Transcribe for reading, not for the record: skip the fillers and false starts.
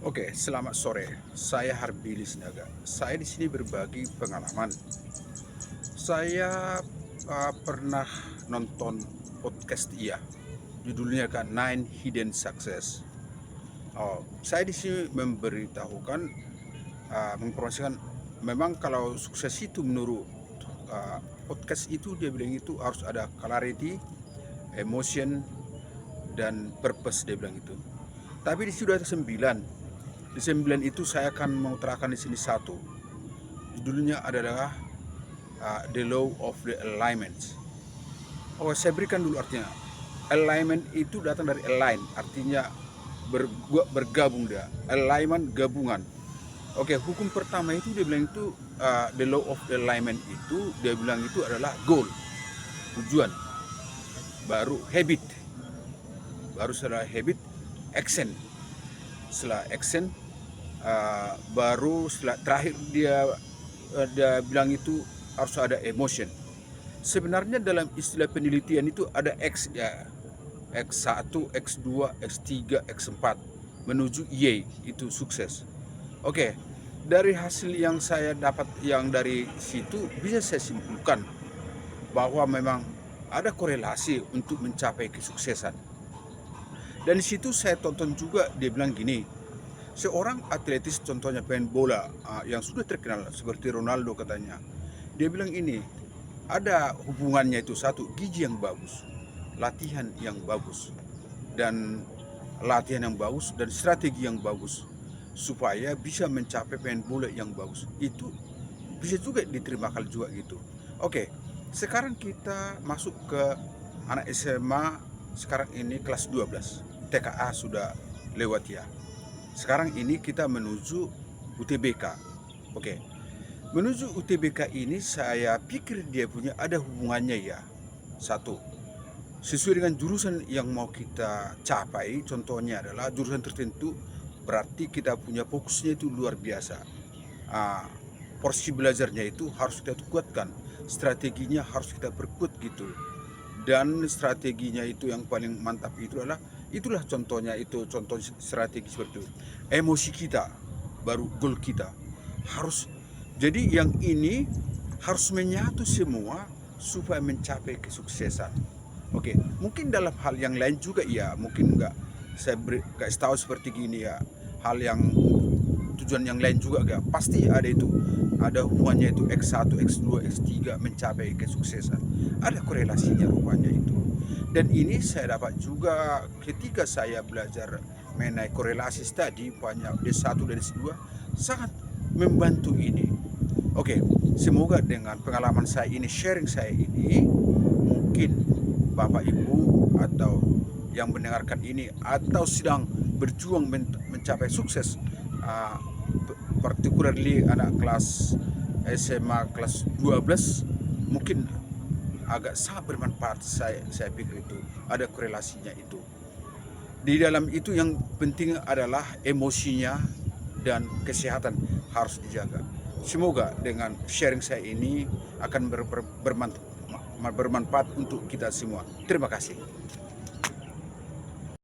Oke, selamat sore. Saya Harbi Lisnaga. Saya di sini berbagi pengalaman. Saya pernah nonton podcast judulnya kan Nine Hidden Success. Saya di sini memberitahukan, menginformasikan, memang kalau sukses itu menurut podcast itu dia bilang itu harus ada clarity, emotion, dan purpose dia bilang itu. Tapi di sini sudah ada 9. Di 9 itu saya akan mau terangkan di sini satu. Judulnya adalah The Law of the Alignment. Saya berikan dulu artinya. Alignment itu datang dari align, artinya bergabung dia. Alignment gabungan. Hukum pertama itu dia bilang itu The Law of the Alignment itu dia bilang itu adalah goal, tujuan. Baru habit. Baru setelah habit, action. Setelah action, baru setelah terakhir dia bilang itu harus ada emotion. Sebenarnya dalam istilah penelitian itu ada X ya, X1, X2, X3, X4 menuju Y itu sukses. Dari hasil yang saya dapat yang dari situ bisa saya simpulkan bahwa memang ada korelasi untuk mencapai kesuksesan. Dan di situ saya tonton juga dia bilang gini, seorang atletis contohnya pemain bola yang sudah terkenal seperti Ronaldo katanya, dia bilang ini ada hubungannya itu satu, gizi yang bagus, latihan yang bagus, dan strategi yang bagus supaya bisa mencapai pemain bola yang bagus. Itu bisa juga diterima kali juga gitu. Sekarang kita masuk ke anak SMA sekarang ini kelas 12, TKA sudah lewat ya. Sekarang ini kita menuju UTBK. Menuju UTBK ini saya pikir dia punya ada hubungannya ya. Satu, sesuai dengan jurusan yang mau kita capai, contohnya adalah jurusan tertentu, berarti kita punya fokusnya itu luar biasa. Porsi belajarnya itu harus kita kuatkan, strateginya harus kita perkuat gitu. Dan strateginya itu yang paling mantap itu adalah itulah contohnya, itu contoh strategi seperti itu. Emosi kita baru goal kita harus. Jadi yang ini harus menyatu semua supaya mencapai kesuksesan. Mungkin dalam hal yang lain juga ya, mungkin enggak saya kasih tahu seperti gini ya, hal yang tujuan yang lain juga enggak pasti ada itu, ada hubungannya itu X1, X2, X3 mencapai kesuksesan. Ada korelasinya rupanya itu. Dan ini saya dapat juga ketika saya belajar mengenai korelasi tadi, banyak D1 dan D2 sangat membantu ini. Semoga dengan pengalaman saya ini, sharing saya ini, mungkin Bapak Ibu atau yang mendengarkan ini atau sedang berjuang mencapai sukses, particularly anak kelas SMA kelas 12, mungkin agak sangat bermanfaat. Saya pikir itu ada korelasinya itu. Di dalam itu yang penting adalah emosinya dan kesehatan harus dijaga. Semoga dengan sharing saya ini akan bermanfaat untuk kita semua. Terima kasih.